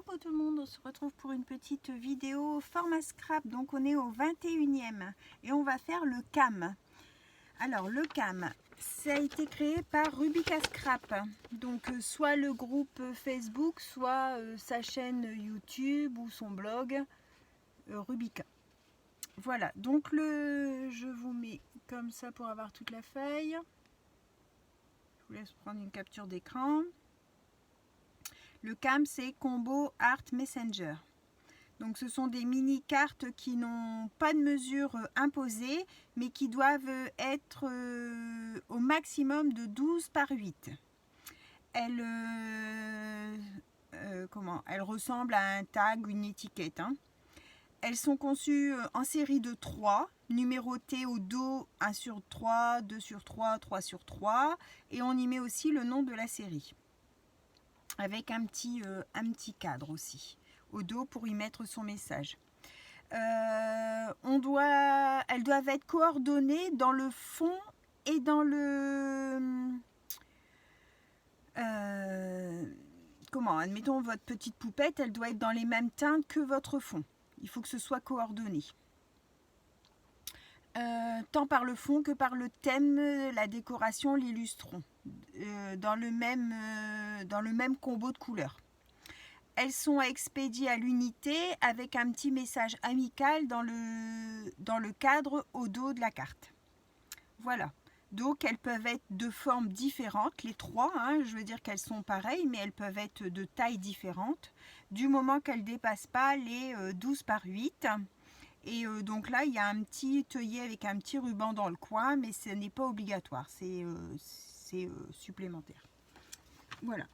Coucou tout le monde, on se retrouve pour une petite vidéo format scrap. Donc on est au 21e et on va faire le cam. Alors le cam, ça a été créé par Rubika Scrap. Donc soit le groupe Facebook, soit sa chaîne YouTube ou son blog Rubika. Voilà, donc je vous mets comme ça pour avoir toute la feuille. Je vous laisse prendre une capture d'écran. Le cam, c'est Combo Art Messenger. Donc ce sont des mini cartes qui n'ont pas de mesure imposée, mais qui doivent être au maximum de 12 par 8. Elles ressemblent à un tag, une étiquette. Elles sont conçues en série de 3, numérotées au dos 1 sur 3, 2 sur 3, 3 sur 3. Et on y met aussi le nom de la série. Avec un petit cadre aussi au dos pour y mettre son message. Elles doivent être coordonnées dans le fond et dans le... admettons votre petite poupette, elle doit être dans les mêmes teintes que votre fond. Il faut que ce soit coordonné. Tant par le fond que par le thème, la décoration, l'illustrons. Dans le même combo de couleurs. Elles sont expédiées à l'unité avec un petit message amical dans le cadre au dos de la carte. Voilà. Donc elles peuvent être de formes différentes, les trois, je veux dire qu'elles sont pareilles, mais elles peuvent être de tailles différentes, du moment qu'elles ne dépassent pas les 12 par 8. Et donc là, il y a un petit œillet avec un petit ruban dans le coin, mais ce n'est pas obligatoire, c'est supplémentaire. Voilà.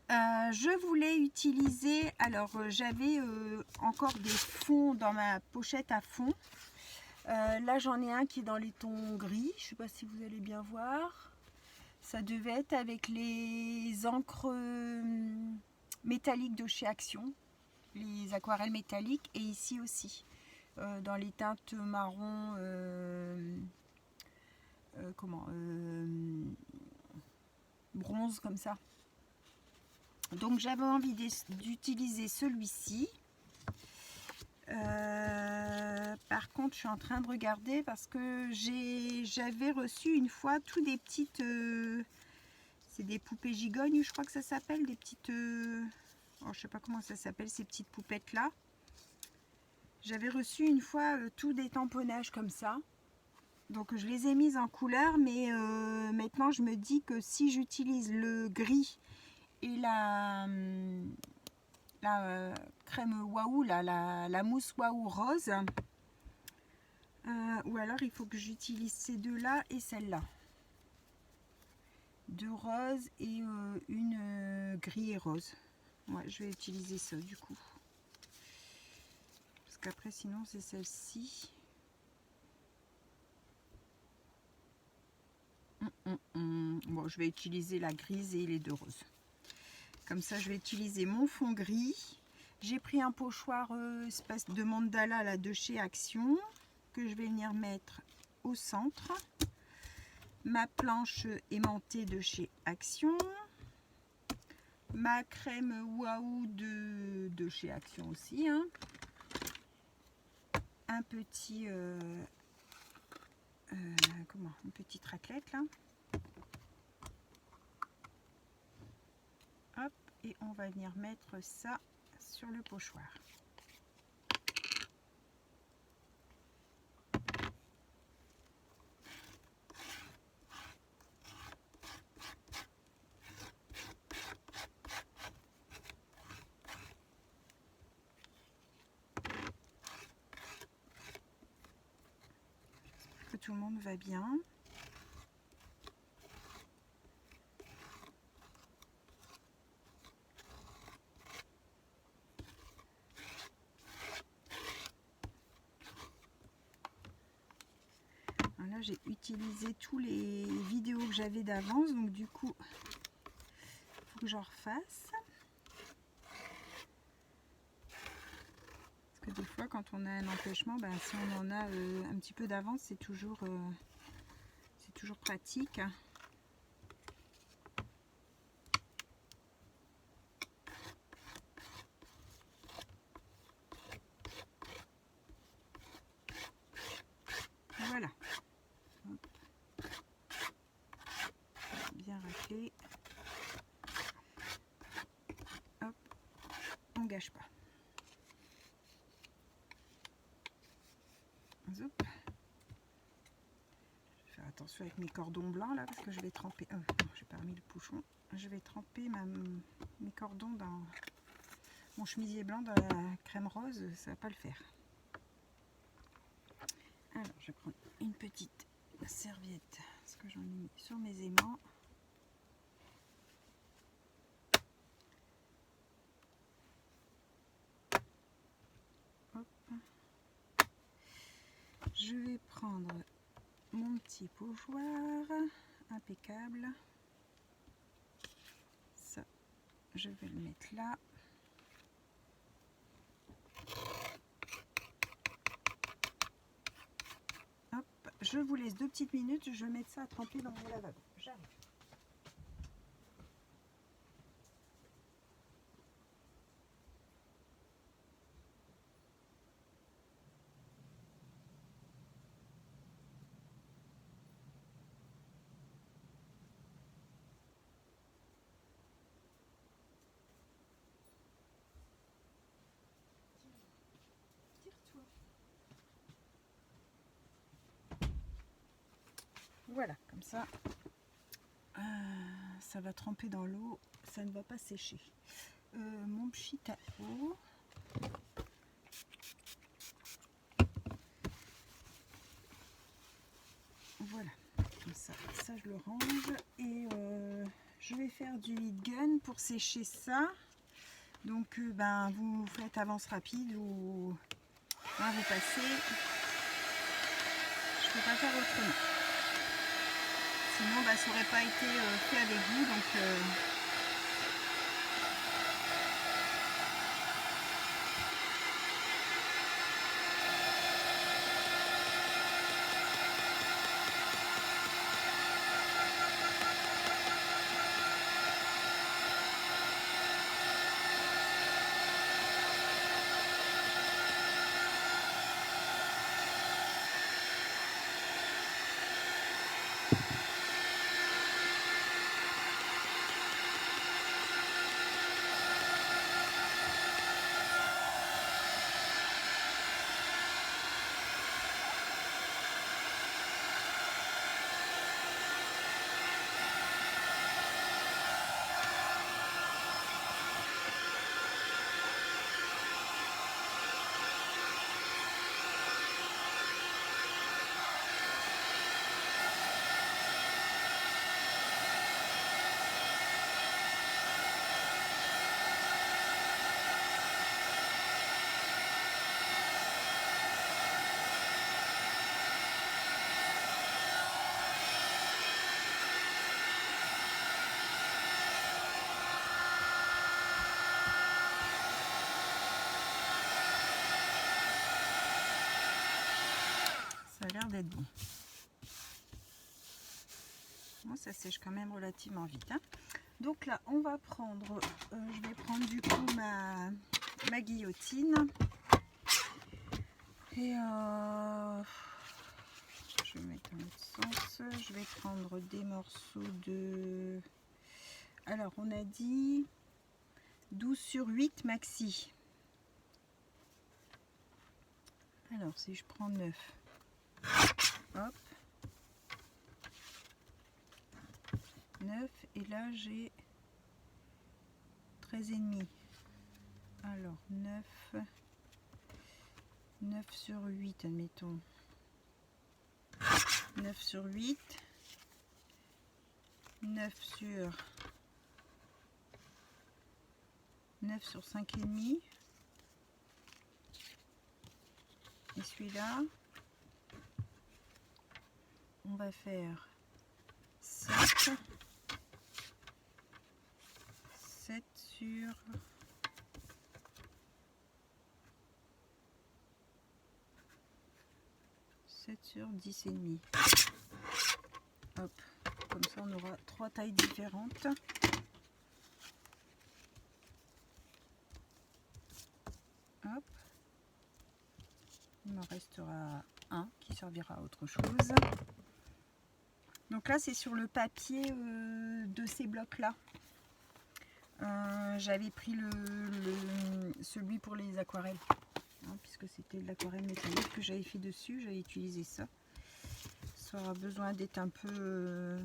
Je voulais utiliser, alors j'avais encore des fonds dans ma pochette à fond. Là j'en ai un qui est dans les tons gris, je ne sais pas si vous allez bien voir. Ça devait être avec les encres métalliques de chez Action, les aquarelles métalliques, et ici aussi dans les teintes marron, bronze comme ça. Donc j'avais envie d'utiliser celui-ci. Par contre, je suis en train de regarder parce que j'avais reçu une fois tout des petites... c'est des poupées gigognes, je crois que ça s'appelle. Des petites... je sais pas comment ça s'appelle, ces petites poupettes-là. J'avais reçu une fois tout des tamponnages comme ça. Donc je les ai mises en couleur, mais maintenant je me dis que si j'utilise le gris et la crème waouh, la mousse waouh rose, ou alors il faut que j'utilise ces deux là et celle-là, deux roses et une gris et rose. Ouais, je vais utiliser ça du coup, parce qu'après sinon c'est celle-ci. Bon, je vais utiliser la grise et les deux roses. Comme ça, je vais utiliser mon fond gris. J'ai pris un pochoir espace de mandala là, de chez Action, que je vais venir mettre au centre. Ma planche aimantée de chez Action. Ma crème waouh de chez Action aussi. Un petit... une petite raclette là. Hop, et on va venir mettre ça sur le pochoir. J'espère que tout le monde va bien. Là, j'ai utilisé tous les vidéos que j'avais d'avance, donc du coup, il faut que j'en refasse. Parce que des fois, quand on a un empêchement, si on en a un petit peu d'avance, c'est toujours pratique. gâche pas. Zoup. Je vais faire attention avec mes cordons blancs là parce que je vais tremper. Oh, j'ai pas remis le bouchon. Je vais tremper mes cordons dans mon chemisier blanc dans la crème rose, ça va pas le faire. Alors je vais prendre une petite serviette parce que j'en ai mis sur mes aimants. Hop. Je vais prendre mon petit pochoir impeccable. Ça, je vais le mettre là. Hop, je vous laisse 2 petites minutes, je vais mettre ça à tremper dans mon lavabo. J'arrive. Tire-toi. Voilà, comme ça, ça va tremper dans l'eau, ça ne va pas sécher. Mon pchit à eau. Voilà, comme ça je le range et je vais faire du heat gun pour sécher ça. Donc ben, vous faites avance rapide ou là, vous passez. Je ne peux pas faire autrement. Sinon ben, ça n'aurait pas été fait avec vous. Donc ça a l'air d'être bon. Bon, ça sèche quand même relativement vite. Hein. Donc là, on va prendre, je vais prendre du coup ma guillotine. Et je vais mettre dans l'autre sens. Je vais prendre des morceaux de... Alors, on a dit 12/8 maxi. Alors, si je prends 9, hop, 9, et là j'ai 13,5. Alors, 9/8, admettons. 9/8, 9 sur 5,5. Et celui-là, on va faire 7 sur 10,5. Hop, comme ça on aura 3 tailles différentes. Hop, il m'en restera un qui servira à autre chose. Donc là c'est sur le papier de ces blocs là. J'avais pris celui pour les aquarelles, hein, puisque c'était de l'aquarelle métallique que j'avais fait dessus, j'avais utilisé ça. Ça aura besoin d'être un peu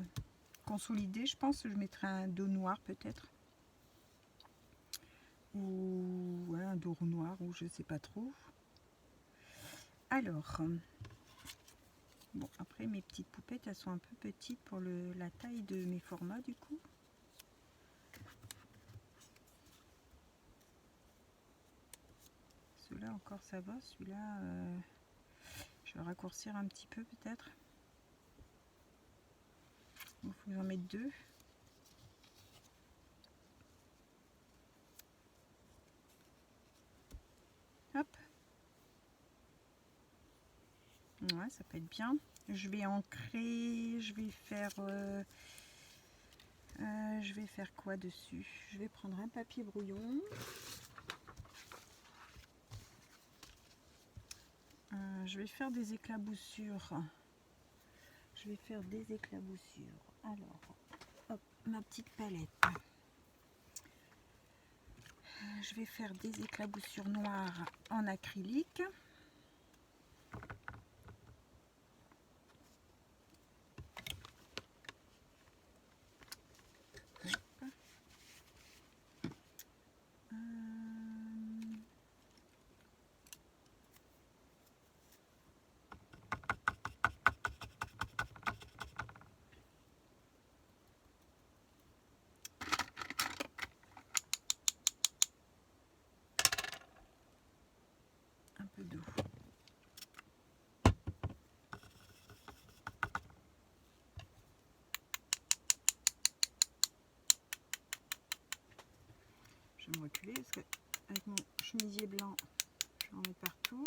consolidé, je pense. Je mettrai un dos noir peut-être, ou ouais, un dos noir, ou je sais pas trop. Alors, bon, après mes petites poupettes, elles sont un peu petites pour la taille de mes formats du coup. Celui-là encore ça va, celui-là je vais raccourcir un petit peu peut-être. Il faut que j'en mette deux. Hop. Ouais, ça peut être bien. Je vais ancrer, je vais faire quoi dessus? Je vais prendre un papier brouillon. Je vais faire des éclaboussures. Je vais faire des éclaboussures. Alors, hop, ma petite palette. Je vais faire des éclaboussures noires en acrylique. Un peu d'eau. Je vais me reculer parce que avec mon chemisier blanc, je vais en mettre partout.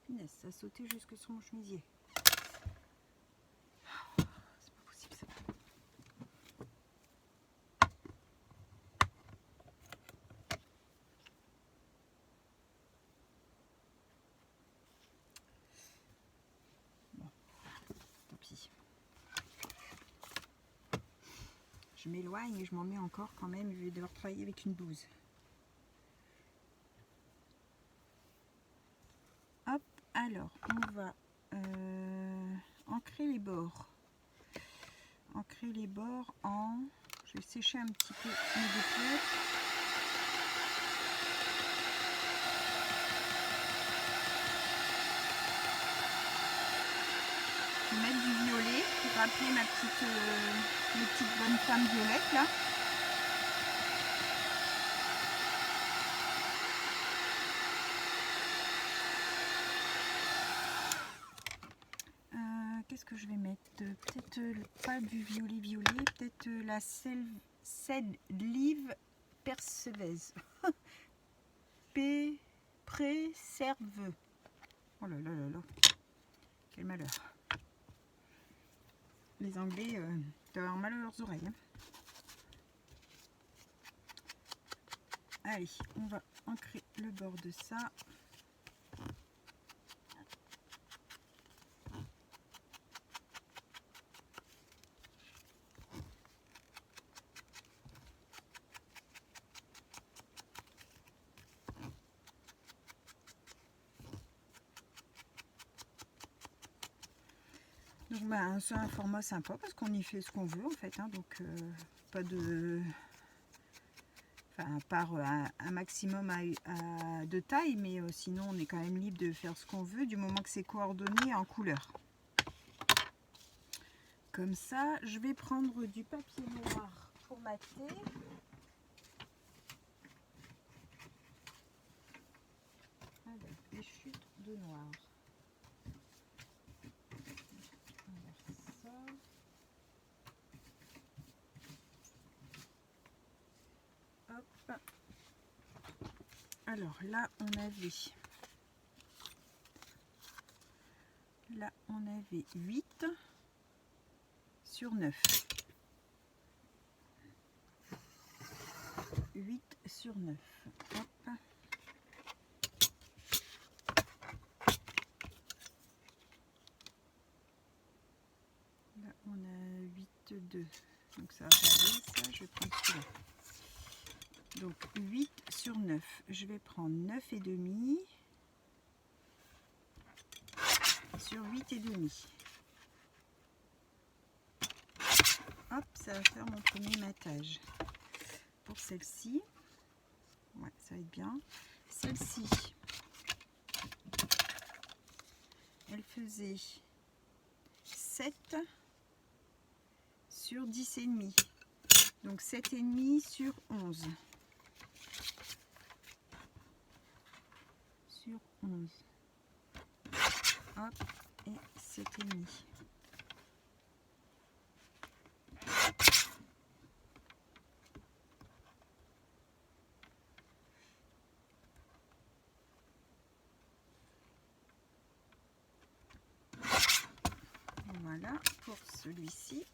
Finesse, ça a sauté jusque sur mon chemisier. C'est pas possible ça. Bon, tant pis. Je m'éloigne et je m'en mets encore quand même. Je vais devoir travailler avec une blouse. Hop, alors on va ancrer les bords. Ancrer les bords en... Je vais sécher un petit peu mes dépliettes. Je vais mettre du violet pour rappeler mes petites bonnes femmes violettes là. Qu'est-ce que je vais mettre? Peut-être pas du violet, peut-être la sève-live percevaise. Préserveux. Oh là là là là. Quel malheur. Les Anglais doivent avoir mal à leurs oreilles. Hein. Allez, on va ancrer le bord de ça. Donc ben, c'est un format sympa parce qu'on y fait ce qu'on veut en fait. Hein, donc pas de... Enfin, à part un maximum de taille, mais sinon on est quand même libre de faire ce qu'on veut du moment que c'est coordonné en couleur. Comme ça, je vais prendre du papier noir pour mater. Avec des chutes de noir. Ça. Hop. Alors là, on avait 8 sur 9. 8 sur 9. Hop. on a 8, 2. Donc ça va faire 10, ça, je vais prendre celui-là. Donc 8 sur 9. Je vais prendre 9 et demi sur 8 et demi. Hop, ça va faire mon premier matage. Pour celle-ci, ouais, ça va être bien. Celle-ci, elle faisait 7 sur 10 et demi. Donc 7 et demi sur 11. Sur 11. Hop, et 7 et demi. Voilà pour celui-ci,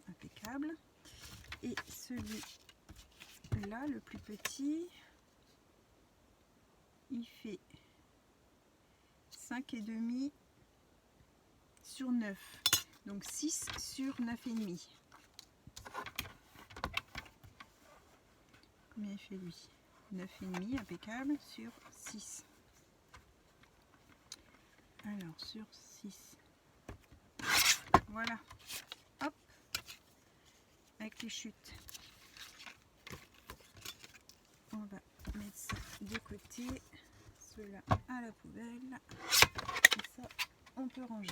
impeccable. Et celui-là, le plus petit, il fait 5 et demi sur 9. Donc 6 sur 9 et demi. Combien il fait lui? 9 et demi, impeccable, sur 6. Alors sur 6. Voilà. Hop. Avec les chutes. On va mettre ça de côté. Cela à la poubelle. Et ça, on peut ranger.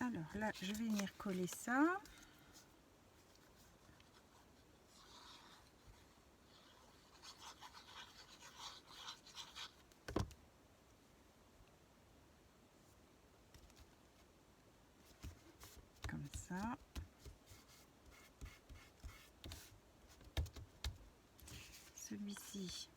Alors là, je vais venir coller ça. Comme ça. Celui-ci.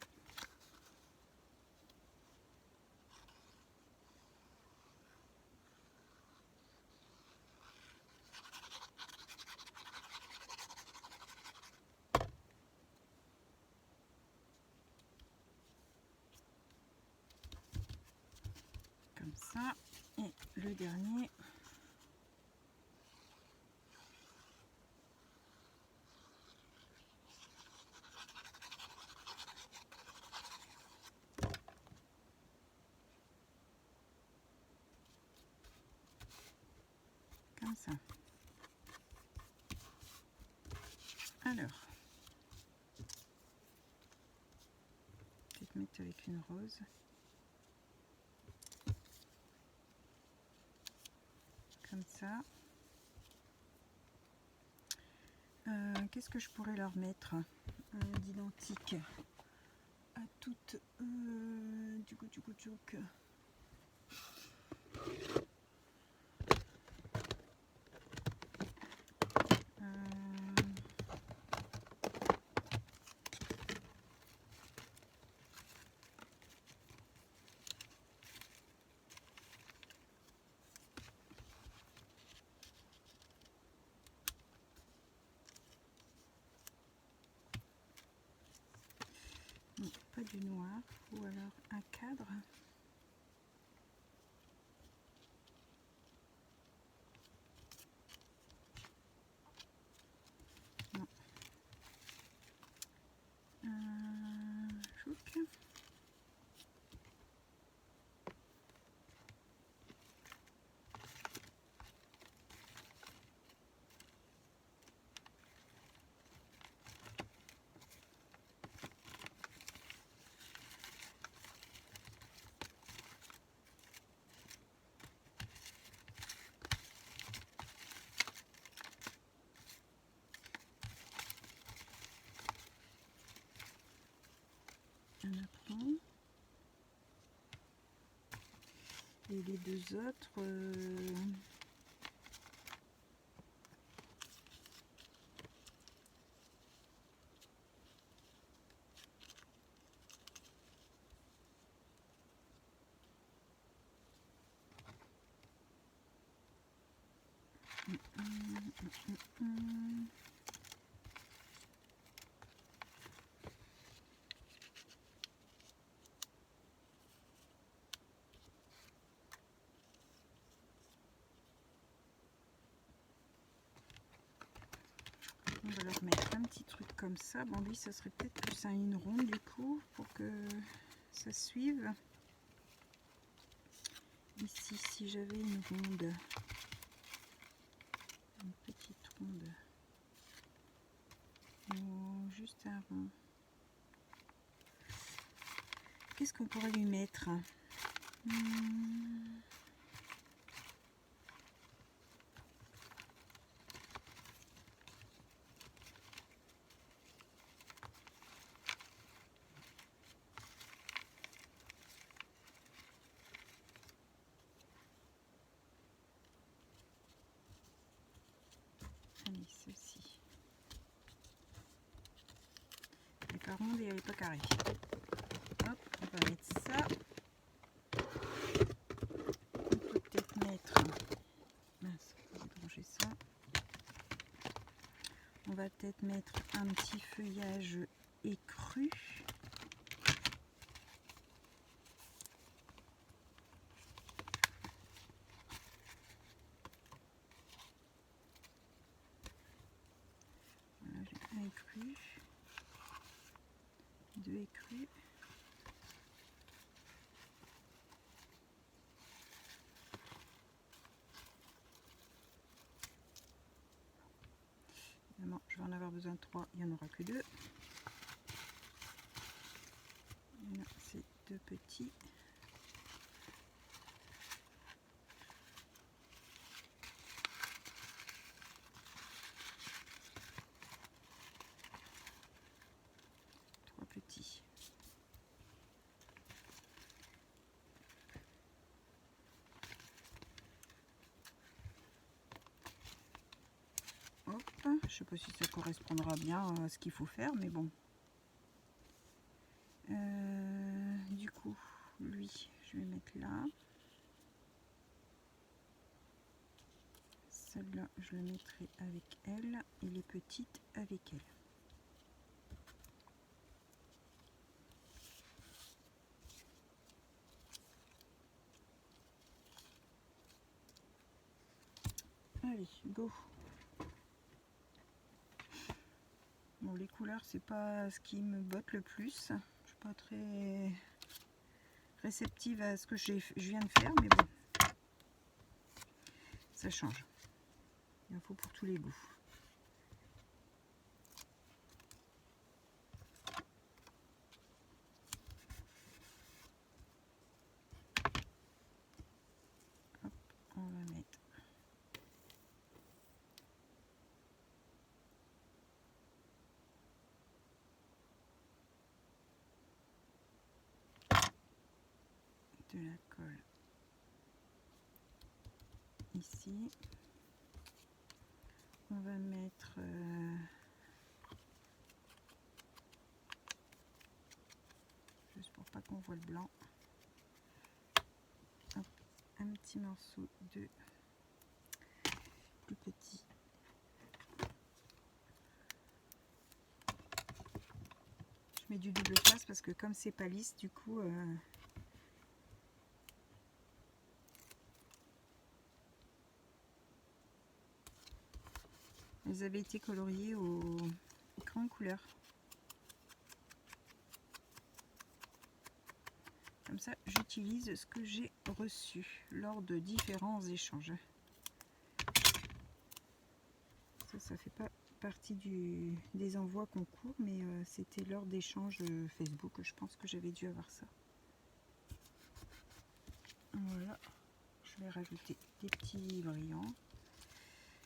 Comme ça. Et le dernier. Comme ça. Alors, peut-être mettre avec une rose. Comme ça. Qu'est-ce que je pourrais leur mettre d'identique à toutes du coup. Non, pas du noir, ou alors un cadre. Non. Chouc. Un apron. Et les deux autres, vais leur mettre un petit truc comme ça. Bon, lui, ça serait peut-être plus une ronde du coup, pour que ça suive. Ici, si j'avais une ronde, une petite ronde, ou juste un rond, qu'est-ce qu'on pourrait lui mettre? Allez, ceci. Elle n'est pas ronde et elle n'est pas carrée. Hop, on va mettre ça. On peut peut-être mettre... Mince, je vais ranger ça. On va peut-être mettre un petit feuillage écru. Voilà, j'ai un écru, deux écrus. Évidemment, je vais en avoir besoin de 3, il n'y en aura que 2. Là, c'est 2 petits. Petits. Hop, je sais pas si ça correspondra bien à ce qu'il faut faire, mais bon. Du coup, lui, je vais mettre là. Celle-là, je le mettrai avec elle et les petites avec elle. Allez, go. Bon, les couleurs, c'est pas ce qui me botte le plus. Je suis pas très réceptive à ce que je viens de faire, mais bon, ça change. Il en faut pour tous les goûts. Hop, on va mettre de la colle ici. On va mettre juste pour pas qu'on voit le blanc. Hop, un petit morceau de plus petit. Je mets du double face parce que comme c'est pas lisse, du coup elles avaient été coloriées au crayon couleur. Comme ça, j'utilise ce que j'ai reçu lors de différents échanges. Ça fait pas partie des envois concours, mais c'était lors d'échanges Facebook. Je pense que j'avais dû avoir ça. Voilà, je vais rajouter des petits brillants.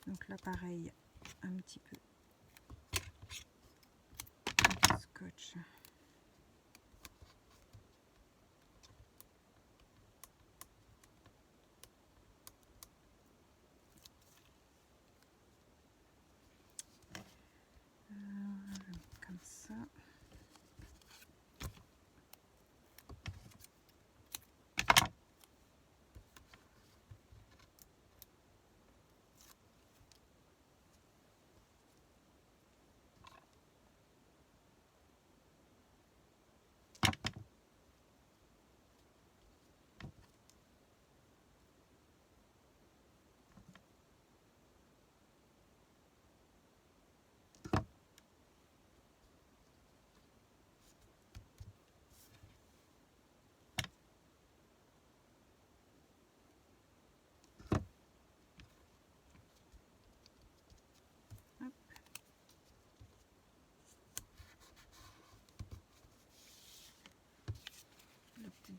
Donc là, pareil, un petit peu de scotch. Comme ça.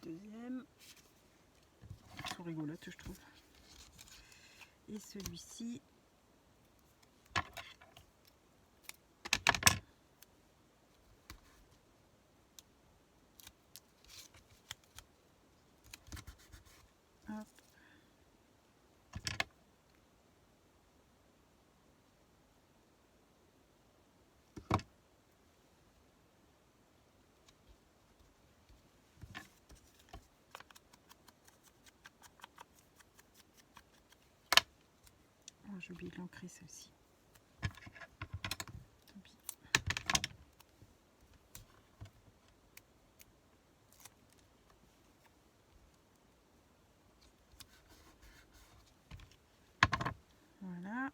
deuxième. Ils sont rigolotes, je trouve. Et celui-ci. Hop. Oh, j'ai oublié de l'ancrer celle-ci. Tant pis. Voilà.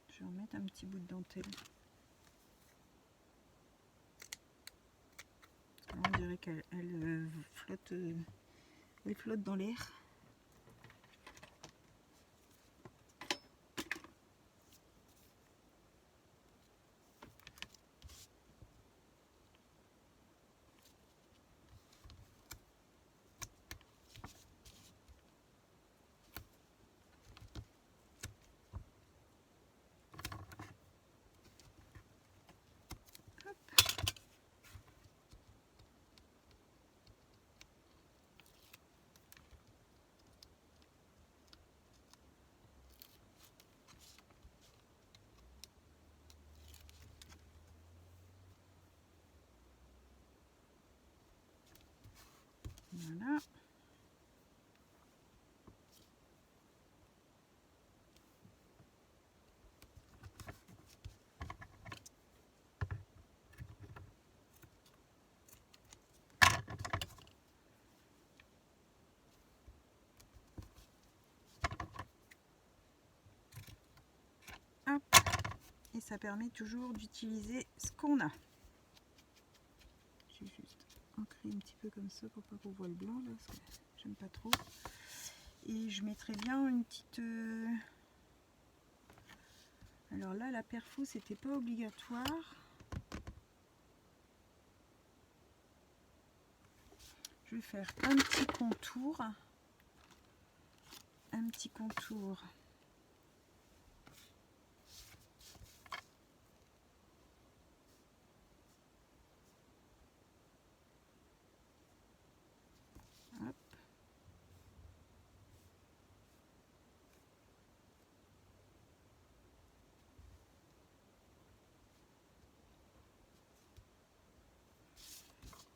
Je vais remettre un petit bout de dentelle. On dirait qu'elle flotte, elle flotte dans l'air. Voilà. Hop. Et ça permet toujours d'utiliser ce qu'on a. J'ai juste ancré un petit peu comme ça pour pas qu'on voit le blanc là, parce que j'aime pas trop. Et je mettrais bien une petite... Alors là, la perfo, c'était pas obligatoire. Je vais faire un petit contour. Un petit contour. Hop.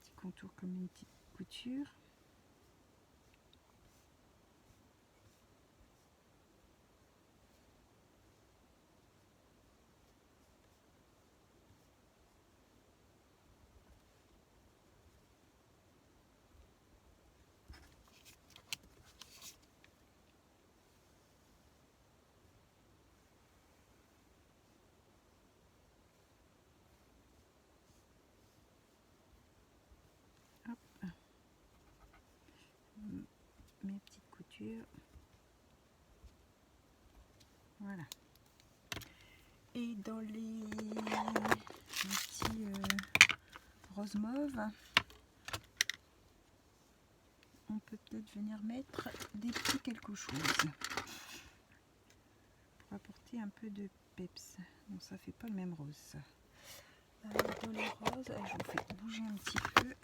Petit contour comme une petite couture. Mes petites coutures, voilà. Et dans les petits rose mauve, on peut peut-être venir mettre des petits quelque chose pour apporter un peu de peps. Non, ça fait pas le même rose ça. Dans les roses, je vous fais bouger un petit peu.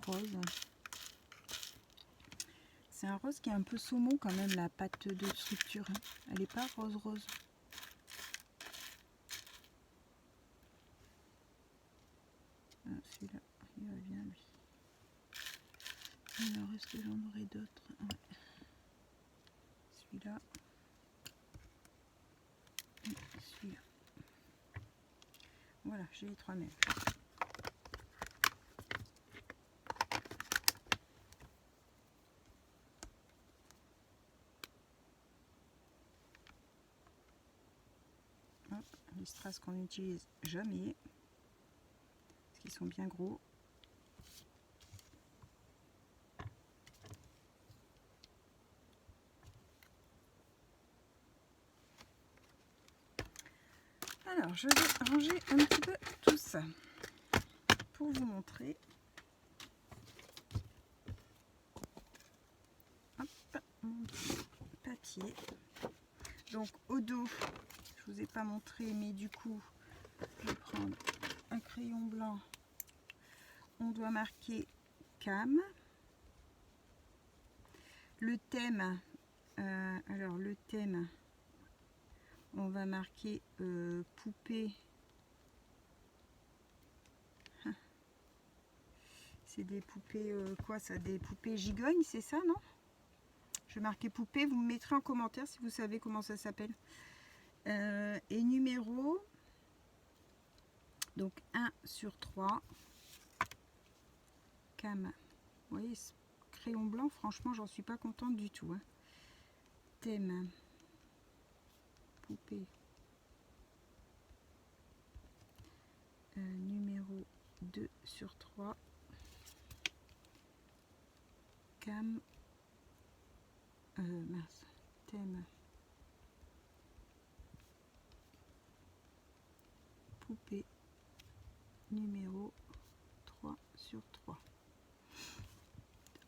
Rose. C'est un rose qui est un peu saumon quand même, la pâte de structure. Elle n'est pas rose rose. celui-là, il va bien lui. Alors, est-ce que j'en aurai d'autres? Ouais. Celui-là. Et celui-là. Voilà, j'ai les 3 mêmes. Hop, les strass qu'on n'utilise jamais. Parce qu'ils sont bien gros. Alors, je vais ranger un petit peu tout ça pour vous montrer. Hop, mon petit papier. Donc, au dos, je vous ai pas montré, mais du coup, je vais prendre un crayon blanc. On doit marquer CAM. Le thème, alors le thème, on va marquer poupée. C'est des poupées, quoi ça? Des poupées gigognes, c'est ça, non? Je vais marquer poupée, vous me mettrez en commentaire si vous savez comment ça s'appelle. Et numéro, donc 1/3. CAM. Vous voyez, ce crayon blanc, franchement, j'en suis pas contente du tout. Hein. Thème. Poupée. Numéro 2/3. CAM. Mince. Thème. Poupée. Numéro 3/3.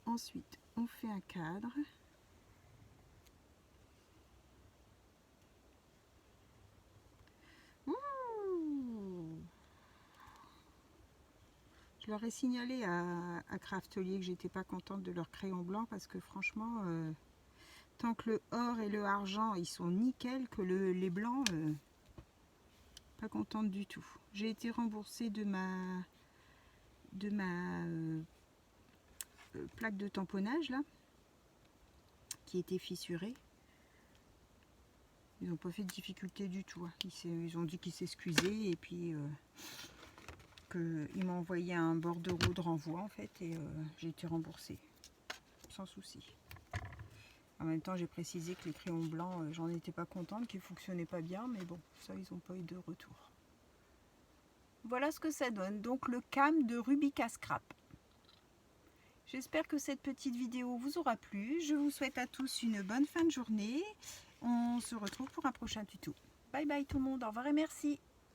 Ensuite, on fait un cadre. Je leur ai signalé à Craftelier que j'étais pas contente de leur crayon blanc parce que franchement, tant que le or et le argent ils sont nickel, que les blancs, pas contente du tout. J'ai été remboursée de ma plaque de tamponnage là, qui était fissurée. Ils n'ont pas fait de difficulté du tout. Hein. Ils ont dit qu'ils s'excusaient et puis qu'ils m'ont envoyé un bordereau de renvoi en fait et j'ai été remboursée sans souci. En même temps, j'ai précisé que les crayons blancs, j'en étais pas contente, qu'ils fonctionnaient pas bien, mais bon, ça ils n'ont pas eu de retour. Voilà ce que ça donne, donc le CAM de Rubika Scrap. J'espère que cette petite vidéo vous aura plu. Je vous souhaite à tous une bonne fin de journée. On se retrouve pour un prochain tuto. Bye bye tout le monde, au revoir et merci.